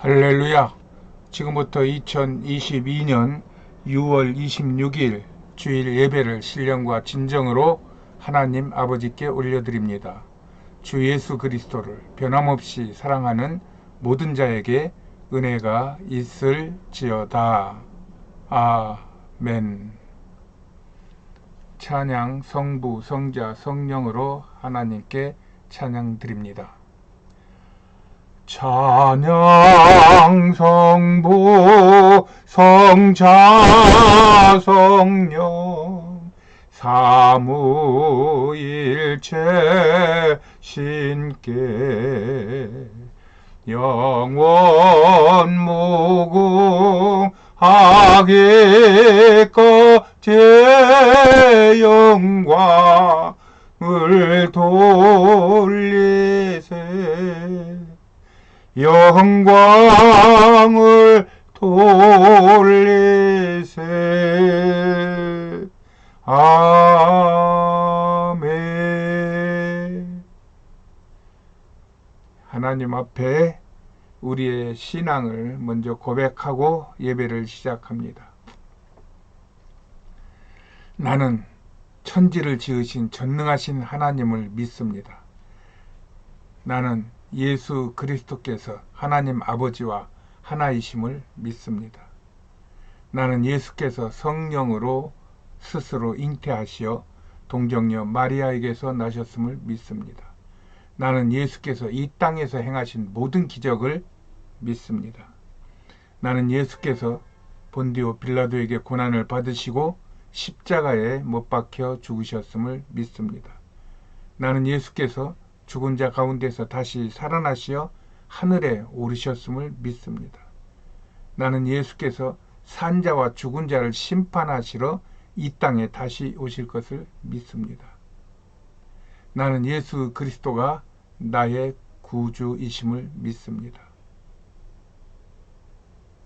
할렐루야. 지금부터 2022년 6월 26일 주일 예배를 신령과 진정으로 하나님 아버지께 올려드립니다. 주 예수 그리스도를 변함없이 사랑하는 모든 자에게 은혜가 있을지어다. 아멘. 찬양 성부, 성자, 성령으로 하나님께 찬양 드립니다. 찬양 성부 성자 성령 삼위일체 신께 영원 무궁하기까지 영광을 돌리세 영광을 돌리세. 아멘. 하나님 앞에 우리의 신앙을 먼저 고백하고 예배를 시작합니다. 나는 천지를 지으신 전능하신 하나님을 믿습니다. 나는 예수 그리스도께서 하나님 아버지와 하나이심을 믿습니다. 나는 예수께서 성령으로 스스로 잉태하시어 동정녀 마리아에게서 나셨음을 믿습니다. 나는 예수께서 이 땅에서 행하신 모든 기적을 믿습니다. 나는 예수께서 본디오 빌라도에게 고난을 받으시고 십자가에 못 박혀 죽으셨음을 믿습니다. 나는 예수께서 죽은 자 가운데서 다시 살아나시어 하늘에 오르셨음을 믿습니다. 나는 예수께서 산 자와 죽은 자를 심판하시러 이 땅에 다시 오실 것을 믿습니다. 나는 예수 그리스도가 나의 구주이심을 믿습니다.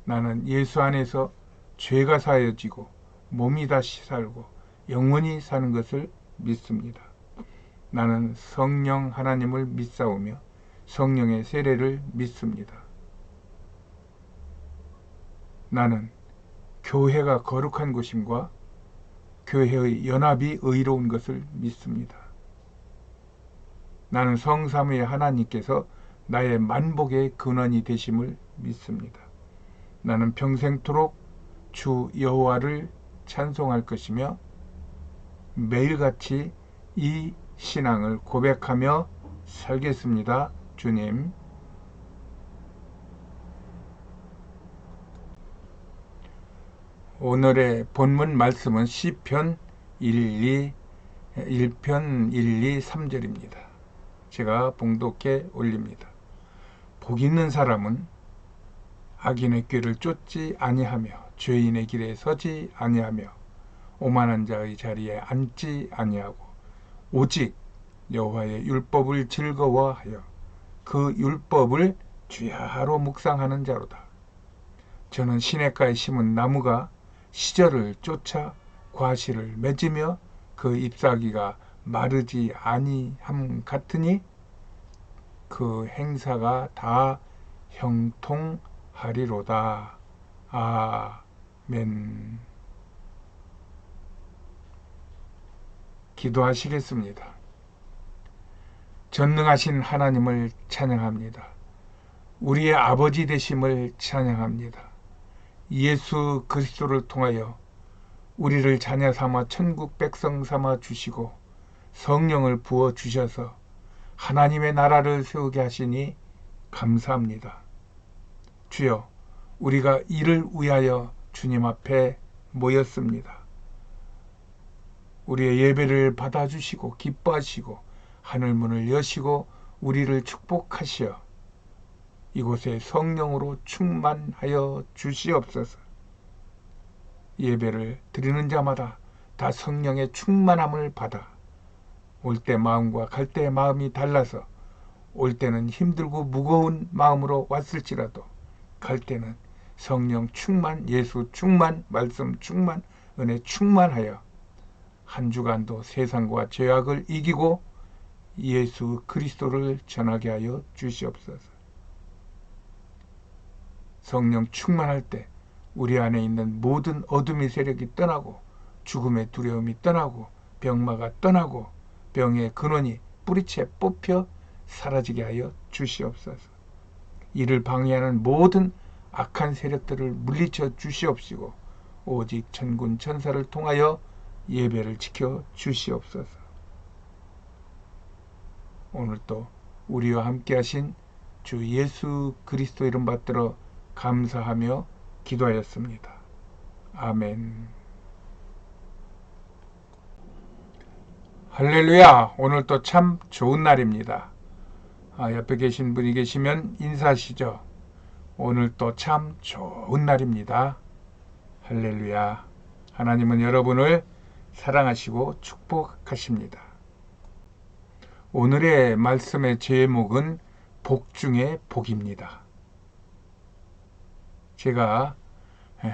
나는 예수 안에서 죄가 사여지고 몸이 다시 살고 영원히 사는 것을 믿습니다. 나는 성령 하나님을 믿사오며 성령의 세례를 믿습니다. 나는 교회가 거룩한 곳임과 교회의 연합이 의로운 것을 믿습니다. 나는 성삼위의 하나님께서 나의 만복의 근원이 되심을 믿습니다. 나는 평생토록 주 여호와를 찬송할 것이며 매일같이 이 신앙을 고백하며 살겠습니다. 주님. 오늘의 본문 말씀은 시편 1편 1, 2, 3절입니다. 제가 봉독해 올립니다. 복 있는 사람은 악인의 꾀를 쫓지 아니하며 죄인의 길에 서지 아니하며 오만한 자의 자리에 앉지 아니하고 오직 여호와의 율법을 즐거워하여 그 율법을 주야로 묵상하는 자로다. 저는 시냇가에 심은 나무가 시절을 쫓아 과실을 맺으며 그 잎사귀가 마르지 아니함 같으니 그 행사가 다 형통하리로다. 아멘. 기도하시겠습니다. 전능하신 하나님을 찬양합니다. 우리의 아버지 되심을 찬양합니다. 예수 그리스도를 통하여 우리를 자녀 삼아 천국 백성 삼아 주시고 성령을 부어 주셔서 하나님의 나라를 세우게 하시니 감사합니다. 주여, 우리가 이를 위하여 주님 앞에 모였습니다. 우리의 예배를 받아주시고 기뻐하시고 하늘문을 여시고 우리를 축복하시어 이곳에 성령으로 충만하여 주시옵소서. 예배를 드리는 자마다 다 성령의 충만함을 받아 올 때 마음과 갈 때 마음이 달라서 올 때는 힘들고 무거운 마음으로 왔을지라도 갈 때는 성령 충만, 예수 충만, 말씀 충만, 은혜 충만하여 한 주간도 세상과 죄악을 이기고 예수 그리스도를 전하게 하여 주시옵소서. 성령 충만할 때 우리 안에 있는 모든 어둠의 세력이 떠나고 죽음의 두려움이 떠나고 병마가 떠나고 병의 근원이 뿌리채 뽑혀 사라지게 하여 주시옵소서. 이를 방해하는 모든 악한 세력들을 물리쳐 주시옵시고 오직 천군 천사를 통하여 예배를 지켜 주시옵소서. 오늘도 우리와 함께 하신 주 예수 그리스도 이름 받들어 감사하며 기도하였습니다. 아멘. 할렐루야. 오늘도 참 좋은 날입니다. 옆에 계신 분이 계시면 인사하시죠. 오늘도 참 좋은 날입니다. 할렐루야. 하나님은 여러분을 사랑하시고 축복하십니다. 오늘의 말씀의 제목은 복 중에 복입니다. 제가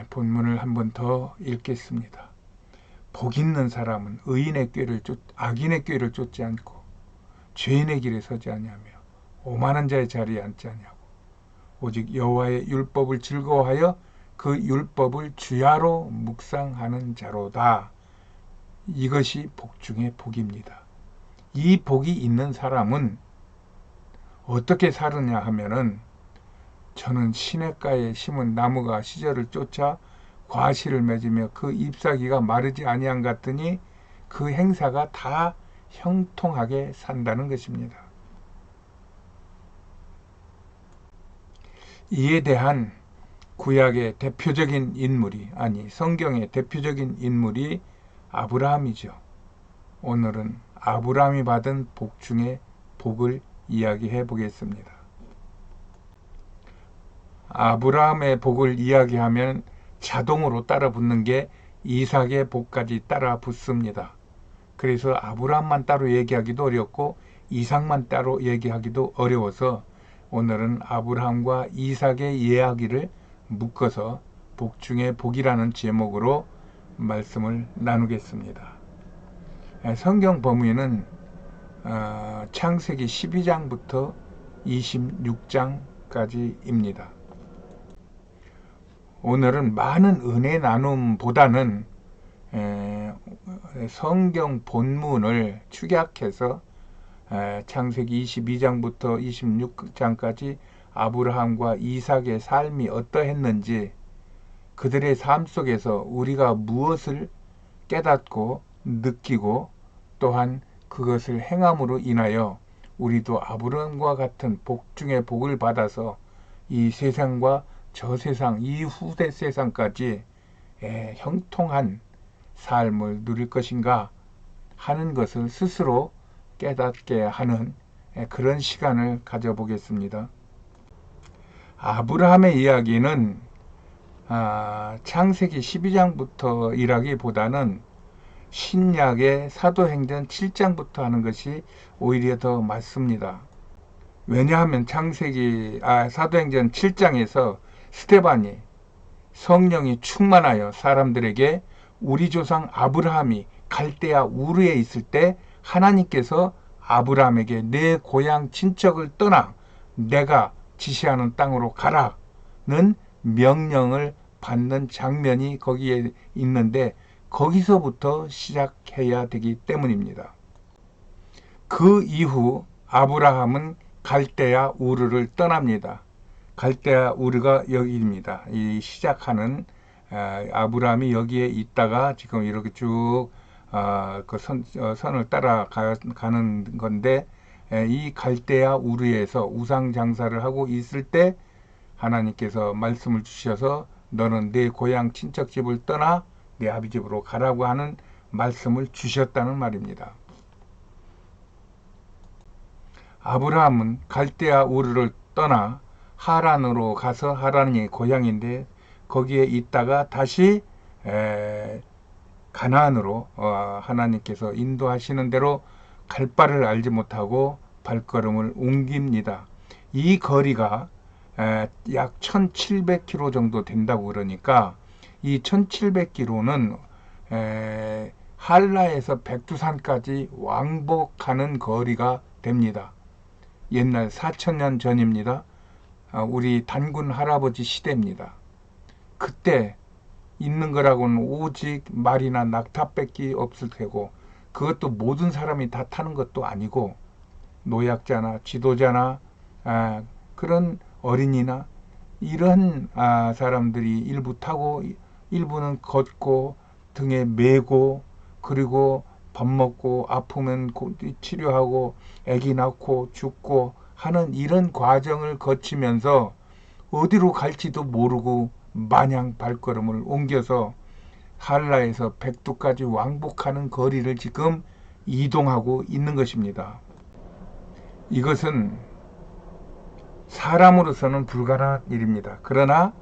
본문을 한 번 더 읽겠습니다. 복 있는 사람은 악인의 꾀를 쫓지 않고 죄인의 길에 서지 아니하며 오만한 자의 자리에 앉지 아니하고 오직 여호와의 율법을 즐거워하여 그 율법을 주야로 묵상하는 자로다. 이것이 복 중에 복입니다. 이 복이 있는 사람은 어떻게 사느냐 하면은 저는 시냇가에 심은 나무가 시절을 쫓아 과실을 맺으며 그 잎사귀가 마르지 아니한 같더니 그 행사가 다 형통하게 산다는 것입니다. 이에 대한 구약의 대표적인 인물이 성경의 대표적인 인물이 아브라함이죠. 오늘은 아브라함이 받은 복 중에 복을 이야기해 보겠습니다. 아브라함의 복을 이야기하면 자동으로 따라 붙는 게 이삭의 복까지 따라 붙습니다. 그래서 아브라함만 따로 얘기하기도 어렵고 이삭만 따로 얘기하기도 어려워서 오늘은 아브라함과 이삭의 이야기를 묶어서 복 중에 복이라는 제목으로 말씀을 나누겠습니다. 성경 범위는 창세기 12장부터 26장까지입니다. 오늘은 많은 은혜 나눔보다는 성경 본문을 축약해서 창세기 22장부터 26장까지 아브라함과 이삭의 삶이 어떠했는지, 그들의 삶 속에서 우리가 무엇을 깨닫고 느끼고 또한 그것을 행함으로 인하여 우리도 아브라함과 같은 복 중에 복을 받아서 이 세상과 저 세상, 이 후대 세상까지 형통한 삶을 누릴 것인가 하는 것을 스스로 깨닫게 하는 그런 시간을 가져보겠습니다. 아브라함의 이야기는 창세기 12장부터 일하기보다는 신약의 사도행전 7장부터 하는 것이 오히려 더 맞습니다. 왜냐하면 사도행전 7장에서 스데반이 성령이 충만하여 사람들에게 우리 조상 아브라함이 갈대아 우르에 있을 때 하나님께서 아브라함에게 내 고향 친척을 떠나 내가 지시하는 땅으로 가라는 명령을 받는 장면이 거기에 있는데 거기서부터 시작해야 되기 때문입니다. 그 이후 아브라함은 갈대아 우르를 떠납니다. 갈대아 우르가 여기입니다. 이 시작하는 아브라함이 여기에 있다가 지금 이렇게 쭉 그 선을 따라가는 건데, 이 갈대아 우르에서 우상 장사를 하고 있을 때 하나님께서 말씀을 주셔서 너는 내 고향 친척집을 떠나 내 아비 집으로 가라고 하는 말씀을 주셨다는 말입니다. 아브라함은 갈대아 우르를 떠나 하란으로 가서, 하란이 고향인데 거기에 있다가 다시 가나안으로 하나님께서 인도하시는 대로 갈 바를 알지 못하고 발걸음을 옮깁니다. 이 거리가 약 1700km 정도 된다고 그러니까 이 1700km는 한라에서 백두산까지 왕복하는 거리가 됩니다. 옛날 4000년 전입니다. 우리 단군 할아버지 시대입니다. 그때 있는 거라고는 오직 말이나 낙타밖에 없을 테고, 그것도 모든 사람이 다 타는 것도 아니고 노약자나 지도자나 그런 어린이나 이런 사람들이 일부 타고 일부는 걷고 등에 메고, 그리고 밥 먹고 아프면 치료하고 아기 낳고 죽고 하는 이런 과정을 거치면서 어디로 갈지도 모르고 마냥 발걸음을 옮겨서 한라에서 백두까지 왕복하는 거리를 지금 이동하고 있는 것입니다. 이것은 사람으로서는 불가능한 일입니다. 그러나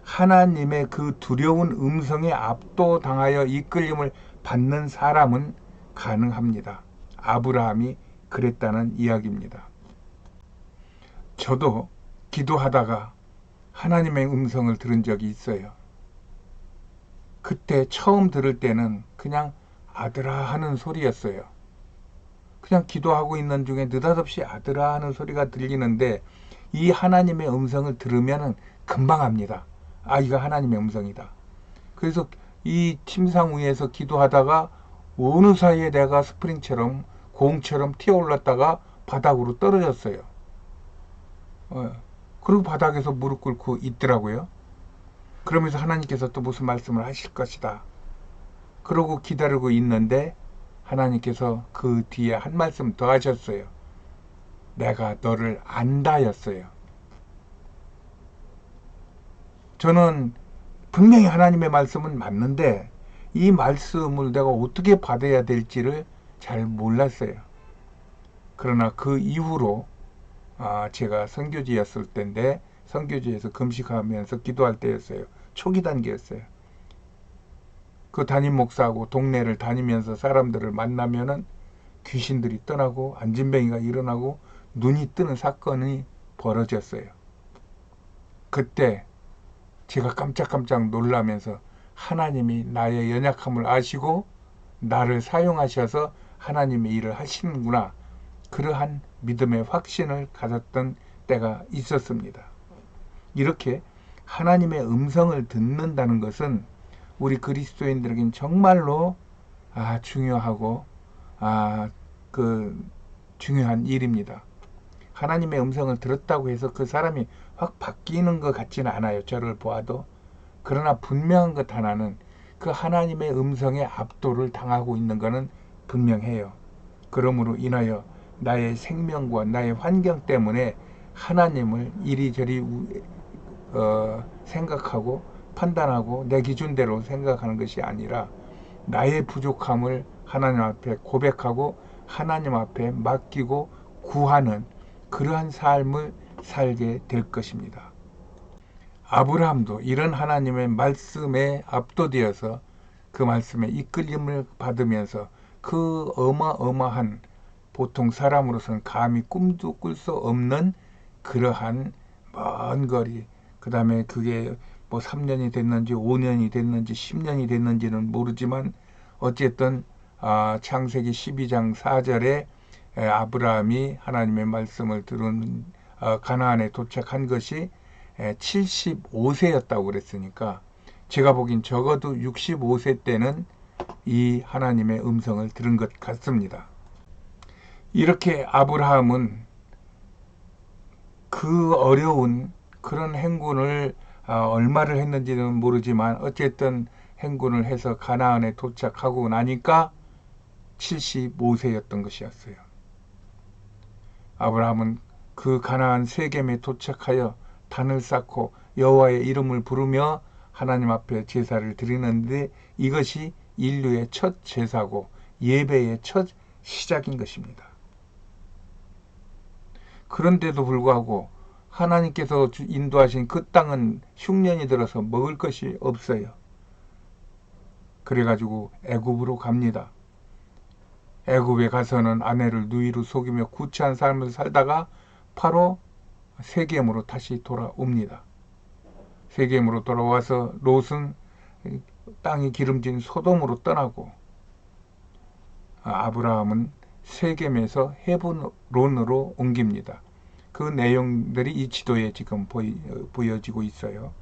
하나님의 그 두려운 음성에 압도당하여 이끌림을 받는 사람은 가능합니다. 아브라함이 그랬다는 이야기입니다. 저도 기도하다가 하나님의 음성을 들은 적이 있어요. 그때 처음 들을 때는 그냥 아들아 하는 소리였어요. 그냥 기도하고 있는 중에 느닷없이 아들아 하는 소리가 들리는데, 이 하나님의 음성을 들으면 금방 압니다. 이거 하나님의 음성이다. 그래서 이 침상 위에서 기도하다가 어느 사이에 내가 스프링처럼 공처럼 튀어올랐다가 바닥으로 떨어졌어요. 그리고 바닥에서 무릎 꿇고 있더라고요. 그러면서 하나님께서 또 무슨 말씀을 하실 것이다. 그러고 기다리고 있는데 하나님께서 그 뒤에 한 말씀 더 하셨어요. 내가 너를 안다였어요. 저는 분명히 하나님의 말씀은 맞는데 이 말씀을 내가 어떻게 받아야 될지를 잘 몰랐어요. 그러나 그 이후로 제가 선교지였을 때인데, 선교지에서 금식하면서 기도할 때였어요. 초기 단계였어요. 그 담임 목사하고 동네를 다니면서 사람들을 만나면은 귀신들이 떠나고 안진뱅이가 일어나고 눈이 뜨는 사건이 벌어졌어요. 그때 제가 깜짝깜짝 놀라면서 하나님이 나의 연약함을 아시고 나를 사용하셔서 하나님의 일을 하시는구나, 그러한 믿음의 확신을 가졌던 때가 있었습니다. 이렇게 하나님의 음성을 듣는다는 것은 우리 그리스도인들에겐 정말로 중요하고 중요한 일입니다. 하나님의 음성을 들었다고 해서 그 사람이 확 바뀌는 것 같지는 않아요. 저를 보아도. 그러나 분명한 것 하나는 그 하나님의 음성에 압도를 당하고 있는 것은 분명해요. 그러므로 인하여 나의 생명과 나의 환경 때문에 하나님을 이리저리 생각하고 판단하고 내 기준대로 생각하는 것이 아니라 나의 부족함을 하나님 앞에 고백하고 하나님 앞에 맡기고 구하는 그러한 삶을 살게 될 것입니다. 아브라함도 이런 하나님의 말씀에 압도되어서 그 말씀에 이끌림을 받으면서 그 어마어마한, 보통 사람으로서는 감히 꿈도 꿀 수 없는 그러한 먼 거리, 그 다음에 그게 뭐 3년이 됐는지 5년이 됐는지 10년이 됐는지는 모르지만 어쨌든 창세기 12장 4절에 아브라함이 하나님의 말씀을 들은 가나안에 도착한 것이 75세였다고 그랬으니까 제가 보긴 적어도 65세 때는 이 하나님의 음성을 들은 것 같습니다. 이렇게 아브라함은 그 어려운 그런 행군을 얼마를 했는지는 모르지만 어쨌든 행군을 해서 가나안에 도착하고 나니까 75세였던 것이었어요. 아브라함은 그 가나안 세겜에 도착하여 단을 쌓고 여호와의 이름을 부르며 하나님 앞에 제사를 드리는데 이것이 인류의 첫 제사고 예배의 첫 시작인 것입니다. 그런데도 불구하고 하나님께서 인도하신 그 땅은 흉년이 들어서 먹을 것이 없어요. 그래가지고 애굽으로 갑니다. 애굽에 가서는 아내를 누이로 속이며 구차한 삶을 살다가 바로 세겜으로 다시 돌아옵니다. 세겜으로 돌아와서 롯은 땅이 기름진 소돔으로 떠나고 아브라함은 세겜에서 헤브론으로 옮깁니다. 그 내용들이 이 지도에 지금 보여지고 있어요.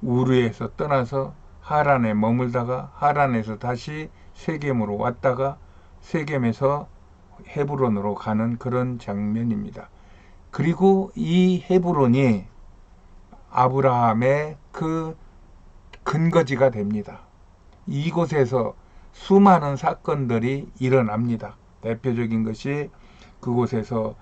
우르에서 떠나서 하란에 머물다가 하란에서 다시 세겜으로 왔다가 세겜에서 헤브론으로 가는 그런 장면입니다. 그리고 이 헤브론이 아브라함의 그 근거지가 됩니다. 이곳에서 수많은 사건들이 일어납니다. 대표적인 것이 그곳에서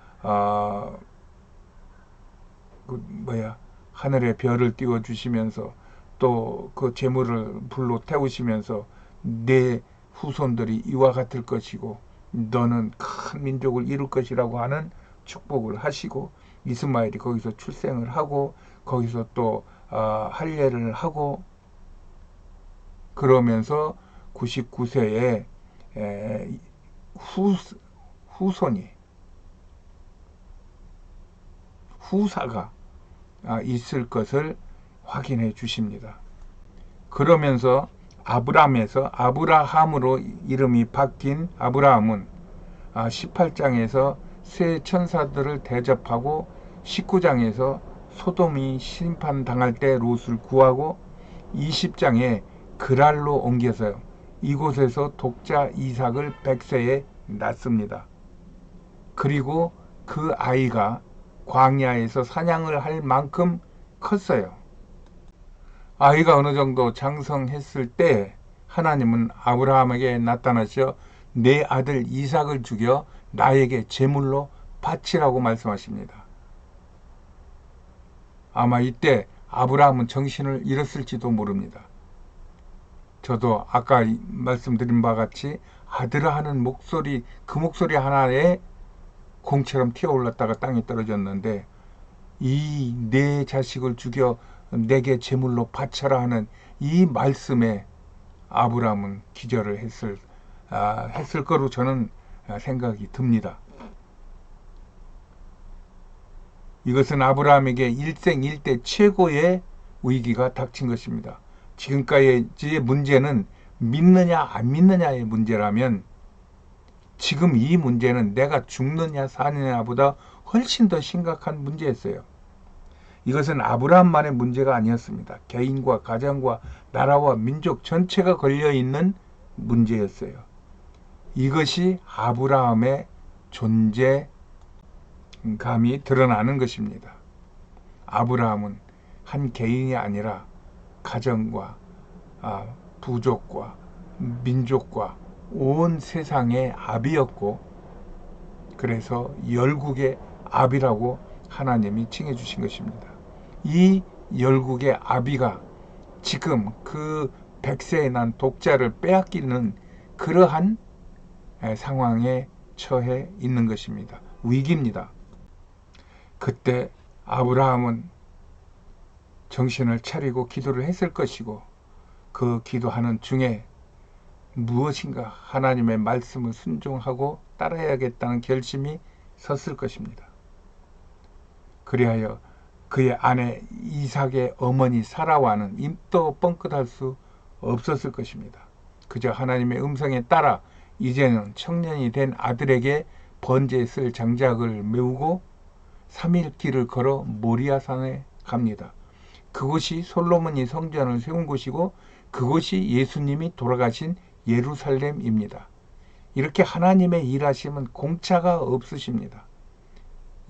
하늘에 별을 띄워 주시면서 또 그 재물을 불로 태우시면서 내 후손들이 이와 같을 것이고 너는 큰 민족을 이룰 것이라고 하는 축복을 하시고 이스마엘이 거기서 출생을 하고 거기서 또 할례를 하고 그러면서 99세에 후사가 있을 것을 확인해 주십니다. 그러면서 아브람에서 아브라함으로 이름이 바뀐 아브라함은 18장에서 새 천사들을 대접하고 19장에서 소돔이 심판당할 때 롯을 구하고 20장에 그랄로 옮겨서 이곳에서 독자 이삭을 100세에 낳습니다. 그리고 그 아이가 광야에서 사냥을 할 만큼 컸어요. 아이가 어느 정도 장성했을 때 하나님은 아브라함에게 나타나셔 내 아들 이삭을 죽여 나에게 제물로 바치라고 말씀하십니다. 아마 이때 아브라함은 정신을 잃었을지도 모릅니다. 저도 아까 말씀드린 바와 같이 아들아 하는 목소리, 그 목소리 하나에 공처럼 튀어올랐다가 땅에 떨어졌는데 이 내 자식을 죽여 내게 제물로 바쳐라 하는 이 말씀에 아브라함은 기절을 했을 거로 저는 생각이 듭니다. 이것은 아브라함에게 일생일대 최고의 위기가 닥친 것입니다. 지금까지의 문제는 믿느냐 안 믿느냐의 문제라면 지금 이 문제는 내가 죽느냐 사느냐보다 훨씬 더 심각한 문제였어요. 이것은 아브라함만의 문제가 아니었습니다. 개인과 가정과 나라와 민족 전체가 걸려있는 문제였어요. 이것이 아브라함의 존재감이 드러나는 것입니다. 아브라함은 한 개인이 아니라 가정과 부족과 민족과 온 세상의 아비였고 그래서 열국의 아비라고 하나님이 칭해 주신 것입니다. 이 열국의 아비가 지금 그 100세에 난 독자를 빼앗기는 그러한 상황에 처해 있는 것입니다. 위기입니다. 그때 아브라함은 정신을 차리고 기도를 했을 것이고 그 기도하는 중에 무엇인가 하나님의 말씀을 순종하고 따라야겠다는 결심이 섰을 것입니다. 그리하여 그의 아내 이삭의 어머니 사라와는 입도 뻥끗할 수 없었을 것입니다. 그저 하나님의 음성에 따라 이제는 청년이 된 아들에게 번제에 쓸 장작을 메우고 3일 길을 걸어 모리아산에 갑니다. 그곳이 솔로몬이 성전을 세운 곳이고 그곳이 예수님이 돌아가신 예루살렘입니다. 이렇게 하나님의 일하심은 공차가 없으십니다.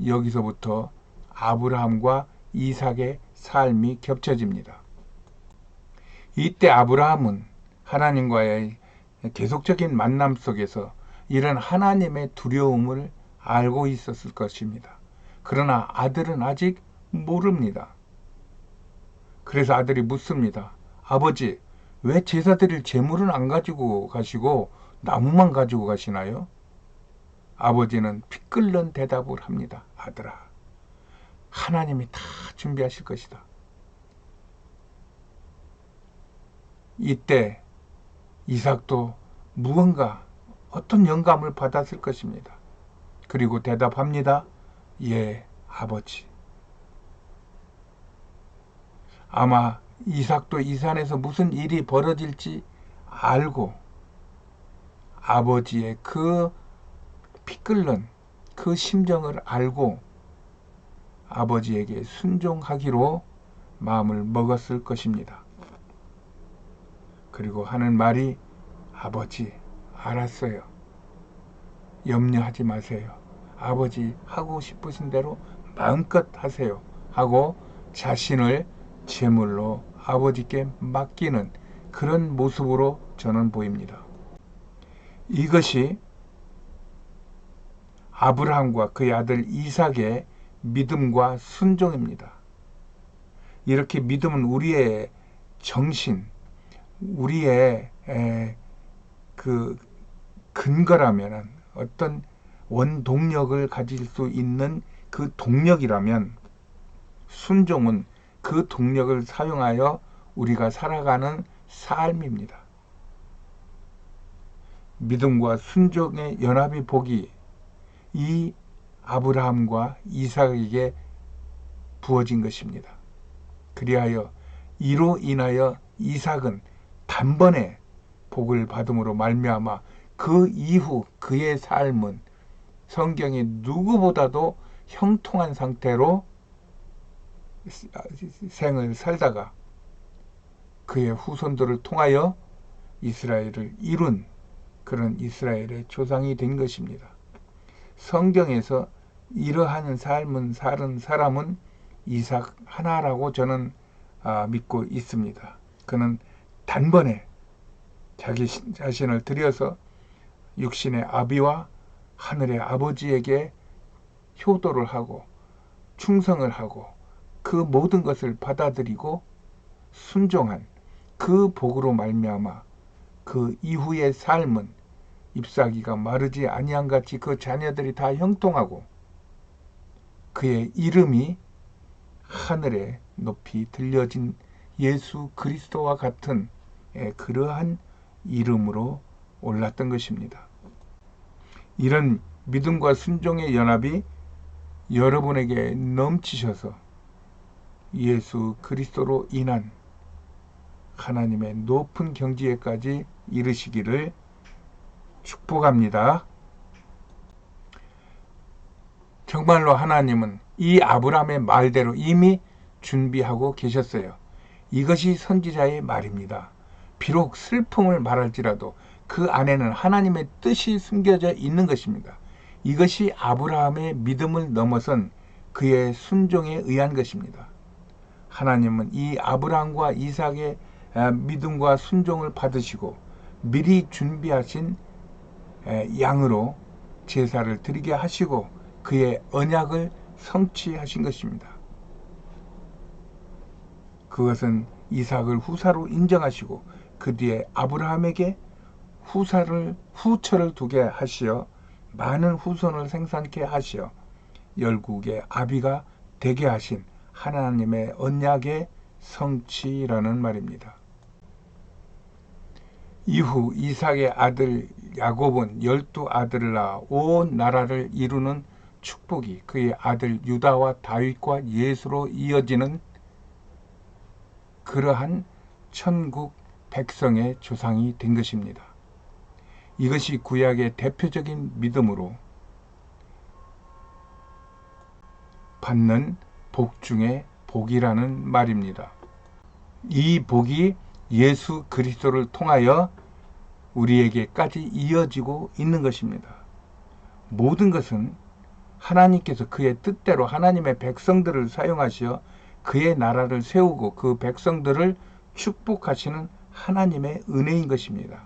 여기서부터 아브라함과 이삭의 삶이 겹쳐집니다. 이때 아브라함은 하나님과의 계속적인 만남 속에서 이런 하나님의 두려움을 알고 있었을 것입니다. 그러나 아들은 아직 모릅니다. 그래서 아들이 묻습니다. 아버지, 왜 제사 드릴 제물은 안 가지고 가시고 나무만 가지고 가시나요? 아버지는 피 끓는 대답을 합니다. 아들아, 하나님이 다 준비하실 것이다. 이때 이삭도 무언가 어떤 영감을 받았을 것입니다. 그리고 대답합니다. 예, 아버지. 아마 이삭도 이 산에서 무슨 일이 벌어질지 알고 아버지의 그 피 끓는 그 심정을 알고 아버지에게 순종하기로 마음을 먹었을 것입니다. 그리고 하는 말이 아버지 알았어요. 염려하지 마세요. 아버지 하고 싶으신 대로 마음껏 하세요. 하고 자신을 제물로 아버지께 맡기는 그런 모습으로 저는 보입니다. 이것이 아브라함과 그의 아들 이삭의 믿음과 순종입니다. 이렇게 믿음은 우리의 정신, 우리의 그 근거라면, 어떤 원동력을 가질 수 있는 그 동력이라면, 순종은 그 동력을 사용하여 우리가 살아가는 삶입니다. 믿음과 순종의 연합이 복이 이 아브라함과 이삭에게 부어진 것입니다. 그리하여 이로 인하여 이삭은 단번에 복을 받음으로 말미암아 그 이후 그의 삶은 성경이 누구보다도 형통한 상태로 생을 살다가 그의 후손들을 통하여 이스라엘을 이룬 그런 이스라엘의 조상이 된 것입니다. 성경에서 이러한 삶은 사는 사람은 이삭 하나라고 저는 믿고 있습니다. 그는 단번에 자기 자신을 들여서 육신의 아비와 하늘의 아버지에게 효도를 하고 충성을 하고 그 모든 것을 받아들이고 순종한 그 복으로 말미암아 그 이후의 삶은 잎사귀가 마르지 아니한 같이 그 자녀들이 다 형통하고 그의 이름이 하늘에 높이 들려진 예수 그리스도와 같은 그러한 이름으로 올랐던 것입니다. 이런 믿음과 순종의 연합이 여러분에게 넘치셔서 예수 그리스도로 인한 하나님의 높은 경지에까지 이르시기를 축복합니다. 정말로 하나님은 이 아브라함의 말대로 이미 준비하고 계셨어요. 이것이 선지자의 말입니다. 비록 슬픔을 말할지라도 그 안에는 하나님의 뜻이 숨겨져 있는 것입니다. 이것이 아브라함의 믿음을 넘어선 그의 순종에 의한 것입니다. 하나님은 이 아브라함과 이삭의 믿음과 순종을 받으시고 미리 준비하신 양으로 제사를 드리게 하시고 그의 언약을 성취하신 것입니다. 그것은 이삭을 후사로 인정하시고 그 뒤에 아브라함에게 후처를 두게 하시어 많은 후손을 생산케 하시어 열국의 아비가 되게 하신 하나님의 언약의 성취라는 말입니다. 이후 이삭의 아들 야곱은 12아들을 낳아 온 나라를 이루는 축복이 그의 아들 유다와 다윗과 예수로 이어지는 그러한 천국 백성의 조상이 된 것입니다. 이것이 구약의 대표적인 믿음으로 받는 복 중에 복이라는 말입니다. 이 복이 예수 그리스도를 통하여 우리에게까지 이어지고 있는 것입니다. 모든 것은 하나님께서 그의 뜻대로 하나님의 백성들을 사용하시어 그의 나라를 세우고 그 백성들을 축복하시는 하나님의 은혜인 것입니다.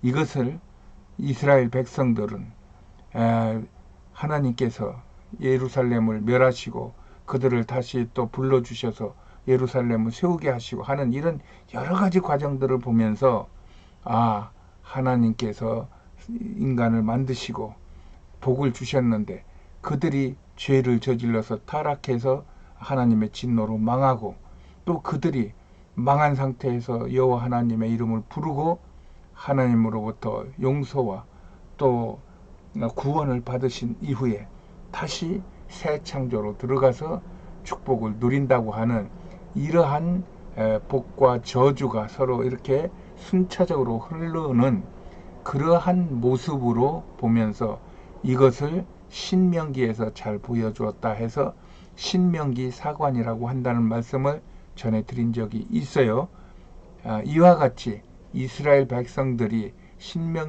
이것을 이스라엘 백성들은 하나님께서 예루살렘을 멸하시고 그들을 다시 또 불러주셔서 예루살렘을 세우게 하시고 하는 이런 여러 가지 과정들을 보면서 하나님께서 인간을 만드시고 복을 주셨는데 그들이 죄를 저질러서 타락해서 하나님의 진노로 망하고 또 그들이 망한 상태에서 여호와 하나님의 이름을 부르고 하나님으로부터 용서와 또 구원을 받으신 이후에 다시 새 창조로 들어가서 축복을 누린다고 하는 이러한 복과 저주가 서로 이렇게 순차적으로 흐르는 그러한 모습으로 보면서 이것을 신명기에서 잘 보여주었다 해서 신명기 사관이라고 한다는 말씀을 전해드린 적이 있어요. 이와 같이 이스라엘 백성들이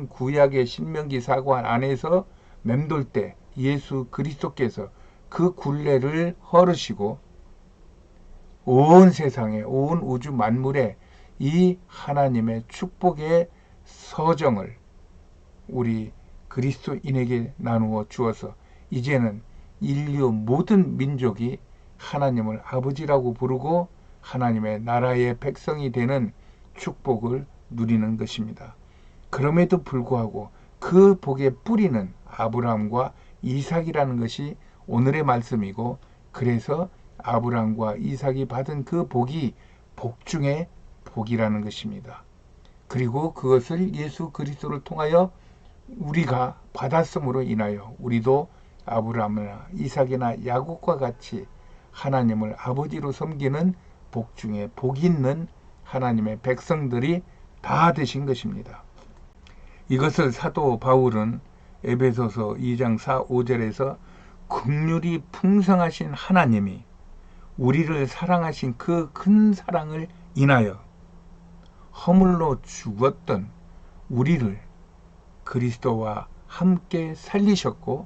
구약의 신명기 사관 안에서 맴돌 때 예수 그리스도께서 그 굴레를 헐으시고 온 세상에, 온 우주 만물에 이 하나님의 축복의 서정을 우리 그리스도인에게 나누어 주어서 이제는 인류 모든 민족이 하나님을 아버지라고 부르고 하나님의 나라의 백성이 되는 축복을 누리는 것입니다. 그럼에도 불구하고 그 복의 뿌리는 아브라함과 이삭이라는 것이 오늘의 말씀이고, 그래서 아브라함과 이삭이 받은 그 복이 복 중에 복이라는 것입니다. 그리고 그것을 예수 그리스도를 통하여 우리가 받았음으로 인하여 우리도 아브라함이나 이삭이나 야곱과 같이 하나님을 아버지로 섬기는 복 중에 복 있는 하나님의 백성들이 다 되신 것입니다. 이것을 사도 바울은 에베소서 2장 4, 5절에서 긍휼이 풍성하신 하나님이 우리를 사랑하신 그 큰 사랑을 인하여 허물로 죽었던 우리를 그리스도와 함께 살리셨고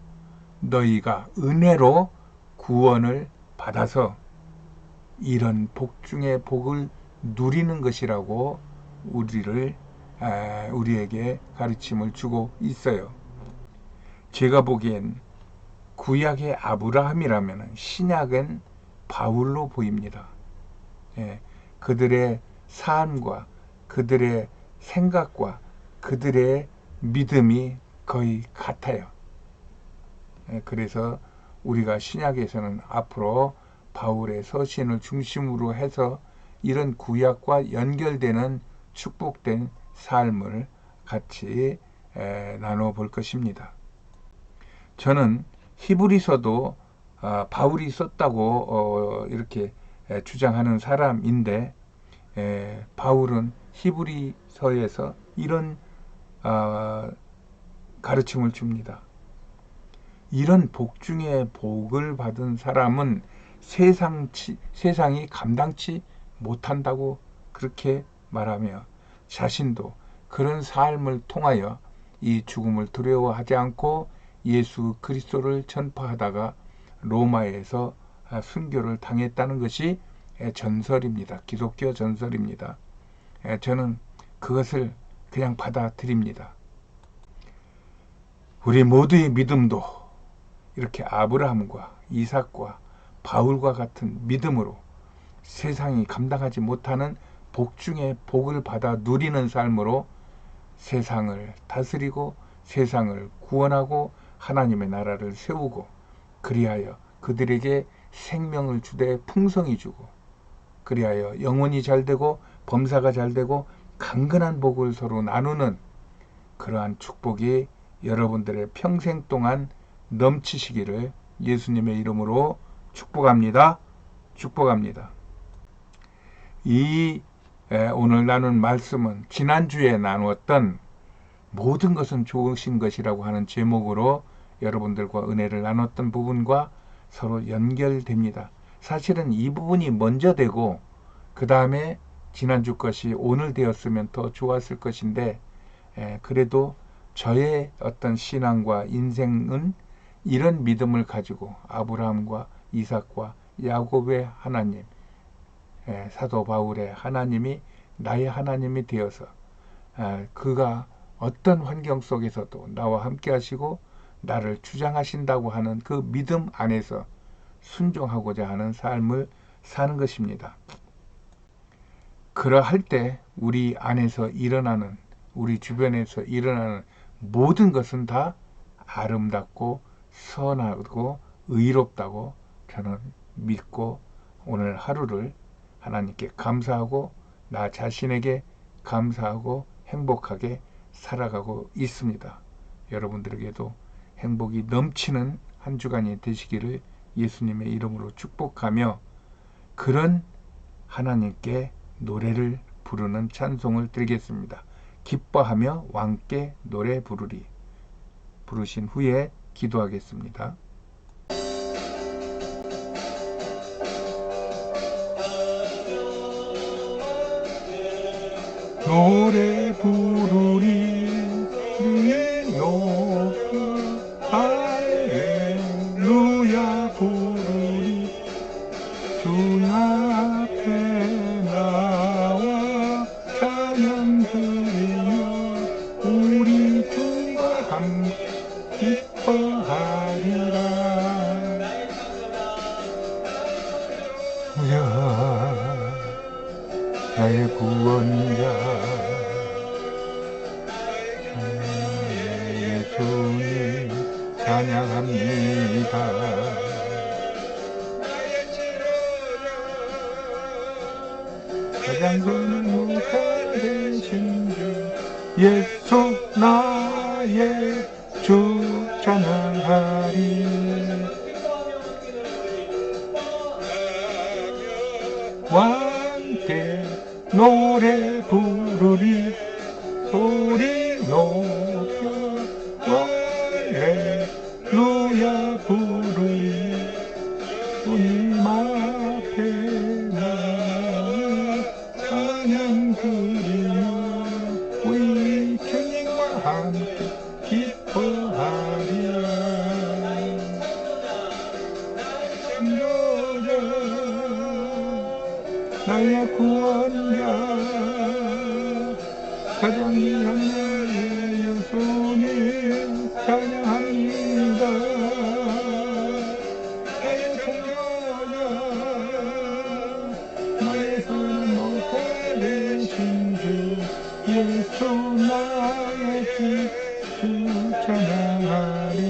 너희가 은혜로 구원을 받아서 이런 복 중에 복을 누리는 것이라고 우리에게 가르침을 주고 있어요. 제가 보기엔 구약의 아브라함이라면 신약은 바울로 보입니다. 그들의 삶과 그들의 생각과 그들의 믿음이 거의 같아요. 그래서 우리가 신약에서는 앞으로 바울의 서신을 중심으로 해서 이런 구약과 연결되는 축복된 삶을 같이 나눠 볼 것입니다. 저는 히브리서도 바울이 썼다고 이렇게 주장하는 사람인데, 바울은 히브리서에서 이런 가르침을 줍니다. 이런 복 중에 복을 받은 사람은 세상이 감당치 못한다고 그렇게 말하며 자신도 그런 삶을 통하여 이 죽음을 두려워하지 않고 예수 그리스도를 전파하다가 로마에서 순교를 당했다는 것이 전설입니다. 기독교 전설입니다. 저는 그것을 그냥 받아들입니다. 우리 모두의 믿음도 이렇게 아브라함과 이삭과 바울과 같은 믿음으로 세상이 감당하지 못하는 복 중에 복을 받아 누리는 삶으로 세상을 다스리고 세상을 구원하고 하나님의 나라를 세우고, 그리하여 그들에게 생명을 주되 풍성히 주고, 그리하여 영혼이 잘되고 범사가 잘되고 강건한 복을 서로 나누는 그러한 축복이 여러분들의 평생 동안 넘치시기를 예수님의 이름으로 축복합니다. 축복합니다. 오늘 나눈 말씀은 지난주에 나누었던 모든 것은 좋으신 것이라고 하는 제목으로 여러분들과 은혜를 나눴던 부분과 서로 연결됩니다. 사실은 이 부분이 먼저 되고 그 다음에 지난주 것이 오늘 되었으면 더 좋았을 것인데, 그래도 저의 어떤 신앙과 인생은 이런 믿음을 가지고 아브라함과 이삭과 야곱의 하나님, 사도 바울의 하나님이 나의 하나님이 되어서 그가 어떤 환경 속에서도 나와 함께 하시고 나를 주장하신다고 하는 그 믿음 안에서 순종하고자 하는 삶을 사는 것입니다. 그러할 때 우리 안에서 일어나는, 우리 주변에서 일어나는 모든 것은 다 아름답고 선하고 의롭다고 저는 믿고 오늘 하루를 하나님께 감사하고 나 자신에게 감사하고 행복하게 살아가고 있습니다. 여러분들에게도 행복이 넘치는 한 주간이 되시기를 예수님의 이름으로 축복하며, 그런 하나님께 노래를 부르는 찬송을 드리겠습니다. 기뻐하며 왕께 노래 부르리. 부르신 후에 기도하겠습니다. 노래 부르리 높이 할렐루야 부르리 주 앞에 나와 찬양 드리며 우리 주와 함께 기뻐하리라. 야 나의 구원자 나의 주님 찬양합니다. 가장 큰 목사 되신 주 예수 나의 주 찬양하리. 함께 노래 부르리 소리 높여 할렐루야 부르리 주님 앞에 나와 찬양 드리며 우리 주님과 함께 기뻐하리라. 나의 구원자 가장 귀한 나의 예수님 찬양합니다. 나의 통로자 나의 선한 목사 되신 주 예수 나의 주 찬양하리.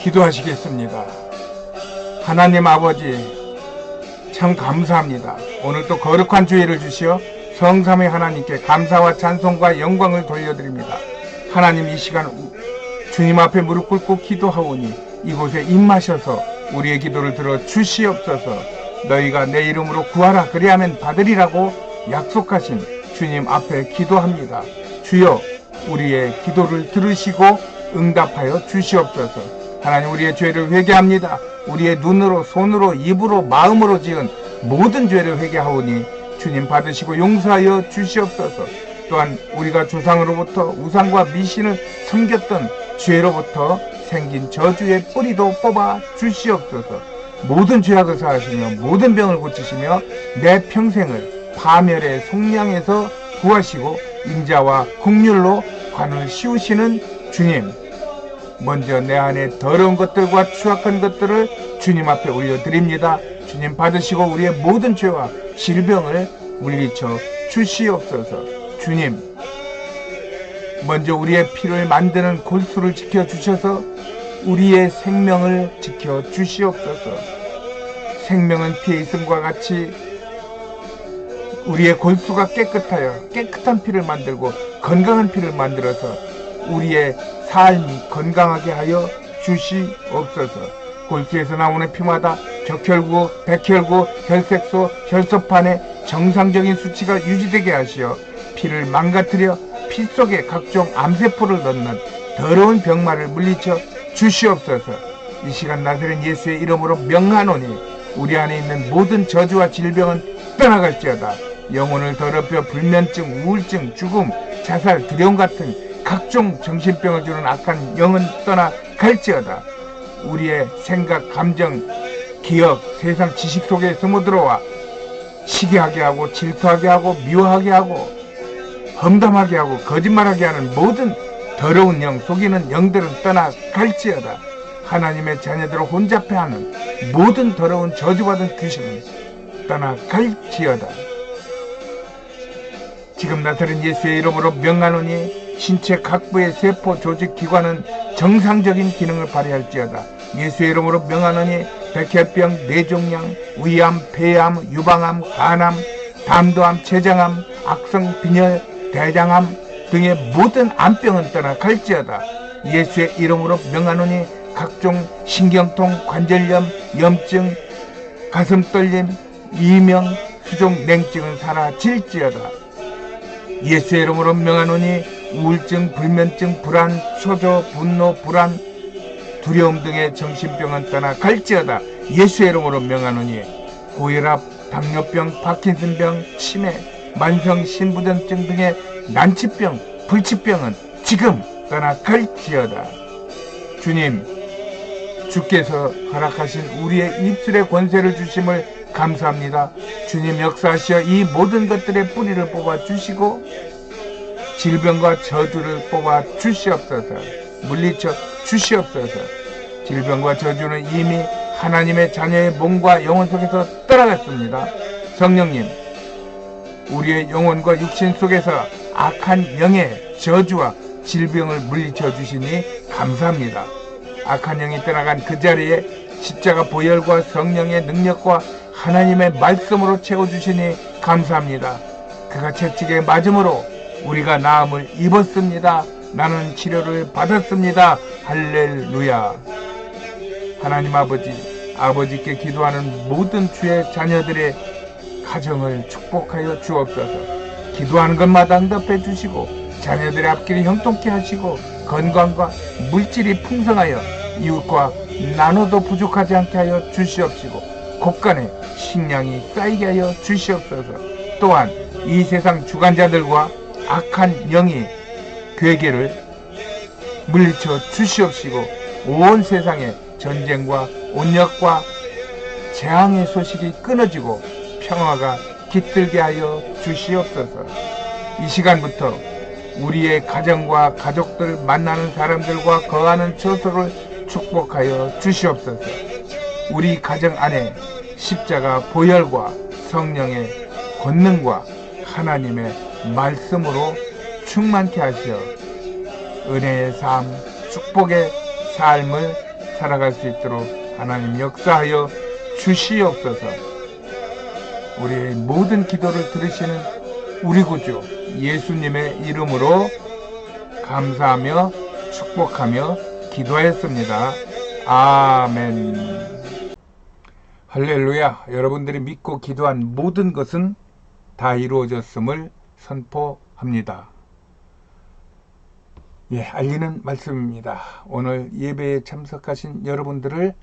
기도하시겠습니다. 하나님 아버지 참 감사합니다. 오늘 또 거룩한 주일을 주시어 성삼위 하나님께 감사와 찬송과 영광을 돌려드립니다. 하나님 이 시간 주님 앞에 무릎 꿇고 기도하오니 이곳에 임하셔서 우리의 기도를 들어 주시옵소서. 너희가 내 이름으로 구하라 그리하면 받으리라고 약속하신 주님 앞에 기도합니다. 주여 우리의 기도를 들으시고 응답하여 주시옵소서. 하나님 우리의 죄를 회개합니다. 우리의 눈으로 손으로 입으로 마음으로 지은 모든 죄를 회개하오니 주님 받으시고 용서하여 주시옵소서. 또한 우리가 조상으로부터 우상과 미신을 섬겼던 죄로부터 생긴 저주의 뿌리도 뽑아 주시옵소서. 모든 죄악을 사하시며 모든 병을 고치시며 내 평생을 파멸의 속량에서 구하시고 인자와 긍휼로 관을 씌우시는 주님, 먼저 내 안에 더러운 것들과 추악한 것들을 주님 앞에 올려드립니다. 주님 받으시고 우리의 모든 죄와 질병을 물리쳐 주시옵소서. 주님, 먼저 우리의 피를 만드는 골수를 지켜주셔서 우리의 생명을 지켜주시옵소서. 생명은 피에 있음과 같이 우리의 골수가 깨끗하여 깨끗한 피를 만들고 건강한 피를 만들어서 우리의 삶이 건강하게 하여 주시옵소서. 골수에서 나오는 피마다 적혈구, 백혈구, 혈색소, 혈소판에 정상적인 수치가 유지되게 하시어 피를 망가뜨려 피 속에 각종 암세포를 넣는 더러운 병마를 물리쳐 주시옵소서. 이 시간 나사렛 예수의 이름으로 명하노니 우리 안에 있는 모든 저주와 질병은 떠나갈지어다. 영혼을 더럽혀 불면증, 우울증, 죽음, 자살, 두려움 같은 각종 정신병을 주는 악한 영은 떠나갈지어다. 우리의 생각, 감정, 기억, 세상 지식 속에 스며들어와 시기하게 하고 질투하게 하고 미워하게 하고 험담하게 하고 거짓말하게 하는 모든 더러운 영, 속이는 영들은 떠나갈지어다. 하나님의 자녀들을 혼잡해하는 모든 더러운 저주받은 귀신은 떠나갈지어다. 지금 나사렛 예수의 이름으로 명하노니 신체 각부의 세포, 조직, 기관은 정상적인 기능을 발휘할지어다. 예수의 이름으로 명하노니 백혈병, 뇌종양, 위암, 폐암, 유방암, 간암, 담도암, 췌장암, 악성 빈혈, 대장암 등의 모든 암병은 떠나갈지어다. 예수의 이름으로 명하노니 각종 신경통, 관절염, 염증, 가슴 떨림, 이명, 수종, 냉증은 사라질지어다. 예수의 이름으로 명하노니 우울증, 불면증, 불안, 초조, 분노, 불안, 두려움 등의 정신병은 떠나갈지어다. 예수의 이름으로 명하노니 고혈압, 당뇨병, 파킨슨병, 치매, 만성 신부전증 등의 난치병, 불치병은 지금 떠나갈지어다. 주님, 주께서 허락하신 우리의 입술의 권세를 주심을 감사합니다. 주님 역사하시어 이 모든 것들의 뿌리를 뽑아 주시고 질병과 저주를 뽑아 주시옵소서. 물리쳐 주시옵소서. 질병과 저주는 이미 하나님의 자녀의 몸과 영혼 속에서 떠나갔습니다. 성령님, 우리의 영혼과 육신 속에서 악한 영의 저주와 질병을 물리쳐 주시니 감사합니다. 악한 영이 떠나간 그 자리에 십자가 보혈과 성령의 능력과 하나님의 말씀으로 채워주시니 감사합니다. 그가 채찍에 맞음으로 우리가 나음을 입었습니다. 나는 치료를 받았습니다. 할렐루야. 하나님 아버지께 기도하는 모든 주의 자녀들의 가정을 축복하여 주옵소서. 기도하는 것마다 응답해 주시고 자녀들의 앞길을 형통케 하시고 건강과 물질이 풍성하여 이웃과 나눠도 부족하지 않게 하여 주시옵시고 곳간에 식량이 쌓이게 하여 주시옵소서. 또한 이 세상 주관자들과 악한 영이 괴계를 물리쳐 주시옵시고 온 세상에 전쟁과 온역과 재앙의 소식이 끊어지고 평화가 깃들게 하여 주시옵소서. 이 시간부터 우리의 가정과 가족들 만나는 사람들과 거하는 처소를 축복하여 주시옵소서. 우리 가정 안에 십자가 보혈과 성령의 권능과 하나님의 말씀으로 충만케 하시어 은혜의 삶, 축복의 삶을 살아갈 수 있도록 하나님 역사하여 주시옵소서. 우리의 모든 기도를 들으시는 우리 구주 예수님의 이름으로 감사하며 축복하며 기도하였습니다. 아멘. 할렐루야. 여러분들이 믿고 기도한 모든 것은 다 이루어졌음을 선포합니다. 알리는 말씀입니다. 오늘 예배에 참석하신 여러분들을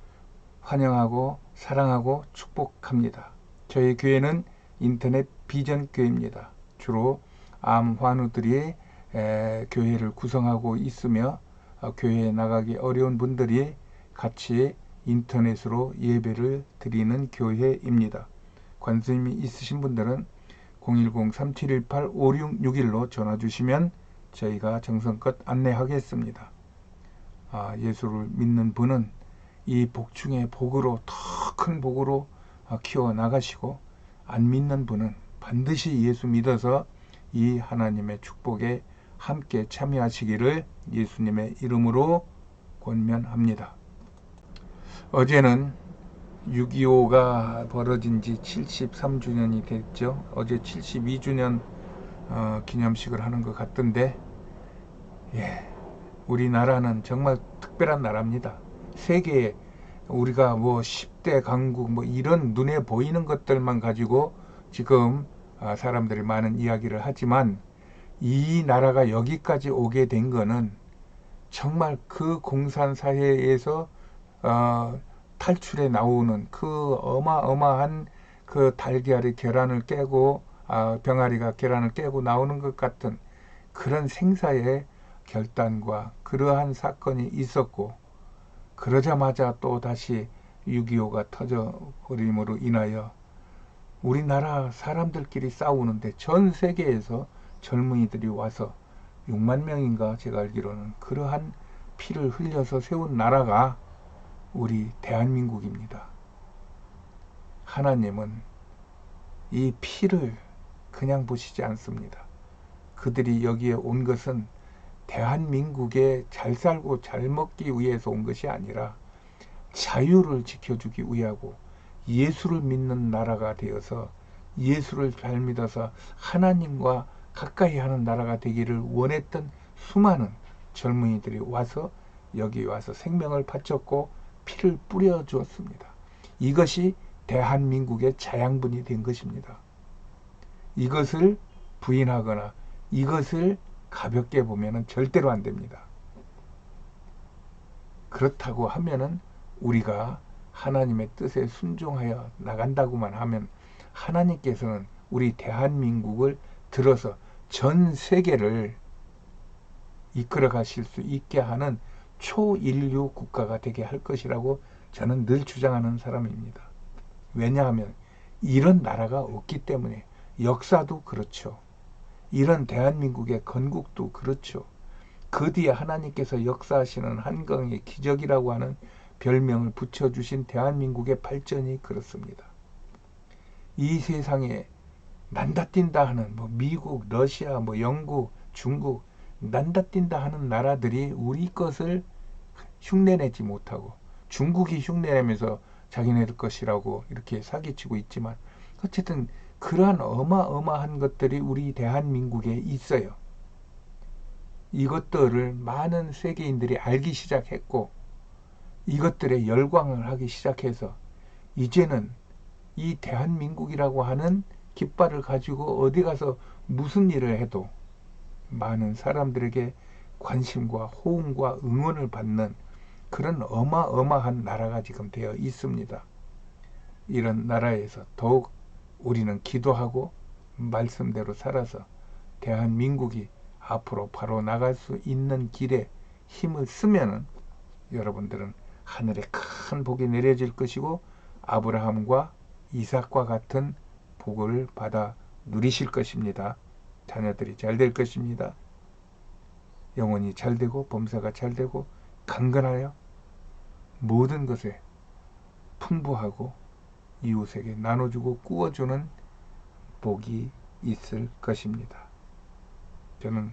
환영하고 사랑하고 축복합니다. 저희 교회는 인터넷 비전 교회입니다. 주로 암 환우들이 교회를 구성하고 있으며 교회에 나가기 어려운 분들이 같이 인터넷으로 예배를 드리는 교회입니다. 관심이 있으신 분들은 010-3718-5661로 전화 주시면 저희가 정성껏 안내하겠습니다. 예수를 믿는 분은 이 복 중에 복으로 더 큰 복으로 키워나가시고 안 믿는 분은 반드시 예수 믿어서 이 하나님의 축복에 함께 참여하시기를 예수님의 이름으로 권면합니다. 어제는 6.25가 벌어진 지 73주년이 됐죠. 어제 72주년 기념식을 하는 것 같던데 우리나라는 정말 특별한 나라입니다. 세계에 우리가 10대 강국 이런 눈에 보이는 것들만 가지고 지금 사람들이 많은 이야기를 하지만 이 나라가 여기까지 오게 된 거는 정말 그 공산사회에서 탈출해 나오는 그 어마어마한 그 달걀이 계란을 깨고 병아리가 계란을 깨고 나오는 것 같은 그런 생사의 결단과 그러한 사건이 있었고, 그러자마자 또 다시 6.25가 터져버림으로 인하여 우리나라 사람들끼리 싸우는데 전 세계에서 젊은이들이 와서 6만 명인가 제가 알기로는 그러한 피를 흘려서 세운 나라가 우리 대한민국입니다. 하나님은 이 피를 그냥 보시지 않습니다. 그들이 여기에 온 것은 대한민국에 잘 살고 잘 먹기 위해서 온 것이 아니라 자유를 지켜주기 위하고 예수를 믿는 나라가 되어서 예수를 잘 믿어서 하나님과 가까이 하는 나라가 되기를 원했던 수많은 젊은이들이 와서 여기 와서 생명을 바쳤고 피를 뿌려 주었습니다. 이것이 대한민국의 자양분이 된 것입니다. 이것을 부인하거나 이것을 가볍게 보면 절대로 안 됩니다. 그렇다고 하면은 우리가 하나님의 뜻에 순종하여 나간다고만 하면 하나님께서는 우리 대한민국을 들어서 전 세계를 이끌어 가실 수 있게 하는 초인류 국가가 되게 할 것이라고 저는 늘 주장하는 사람입니다. 왜냐하면 이런 나라가 없기 때문에 역사도 그렇죠. 이런 대한민국의 건국도 그렇죠. 그 뒤에 하나님께서 역사하시는 한강의 기적이라고 하는 별명을 붙여주신 대한민국의 발전이 그렇습니다. 이 세상에 난다뛴다 하는 미국, 러시아, 영국, 중국 난다뛴다 하는 나라들이 우리 것을 흉내내지 못하고 중국이 흉내내면서 자기네들 것이라고 이렇게 사기치고 있지만 어쨌든 그러한 어마어마한 것들이 우리 대한민국에 있어요. 이것들을 많은 세계인들이 알기 시작했고 이것들에 열광을 하기 시작해서 이제는 이 대한민국이라고 하는 깃발을 가지고 어디 가서 무슨 일을 해도 많은 사람들에게 관심과 호응과 응원을 받는 그런 어마어마한 나라가 지금 되어 있습니다. 이런 나라에서 더욱 우리는 기도하고 말씀대로 살아서 대한민국이 앞으로 바로 나갈 수 있는 길에 힘을 쓰면은 여러분들은 하늘에 큰 복이 내려질 것이고 아브라함과 이삭과 같은 복을 받아 누리실 것입니다. 자녀들이 잘 될 것입니다. 영혼이 잘 되고 범사가 잘 되고 강건하여 모든 것에 풍부하고 이웃에게 나눠주고 꾸어주는 복이 있을 것입니다. 저는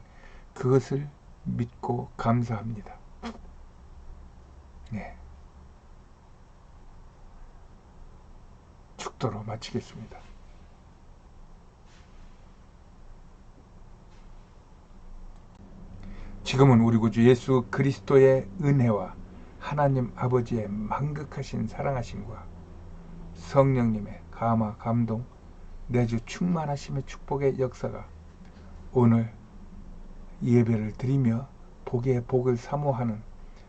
그것을 믿고 감사합니다. 네. 축도로 마치겠습니다. 지금은 우리 구주 예수 그리스도의 은혜와 하나님 아버지의 만극하신 사랑하심과 성령님의 감화 감동 내주 충만하심의 축복의 역사가 오늘 예배를 드리며 복의 복을 사모하는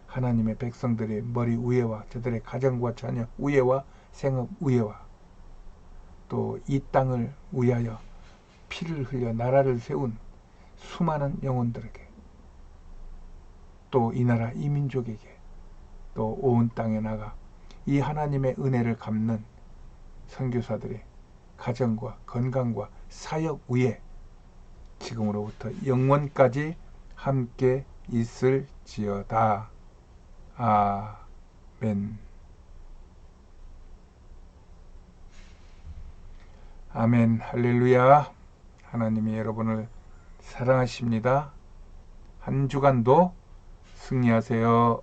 하나님의 백성들의 머리 위에와 저들의 가정과 자녀 위에와 생업 위에와 또 이 땅을 위하여 피를 흘려 나라를 세운 수많은 영혼들에게 또 이 나라 이 민족에게 또 온 땅에 나가 이 하나님의 은혜를 갚는 선교사들의 가정과 건강과 사역 위에 지금으로부터 영원까지 함께 있을지어다. 아멘. 아멘. 할렐루야. 하나님이 여러분을 사랑하십니다. 한 주간도 승리하세요.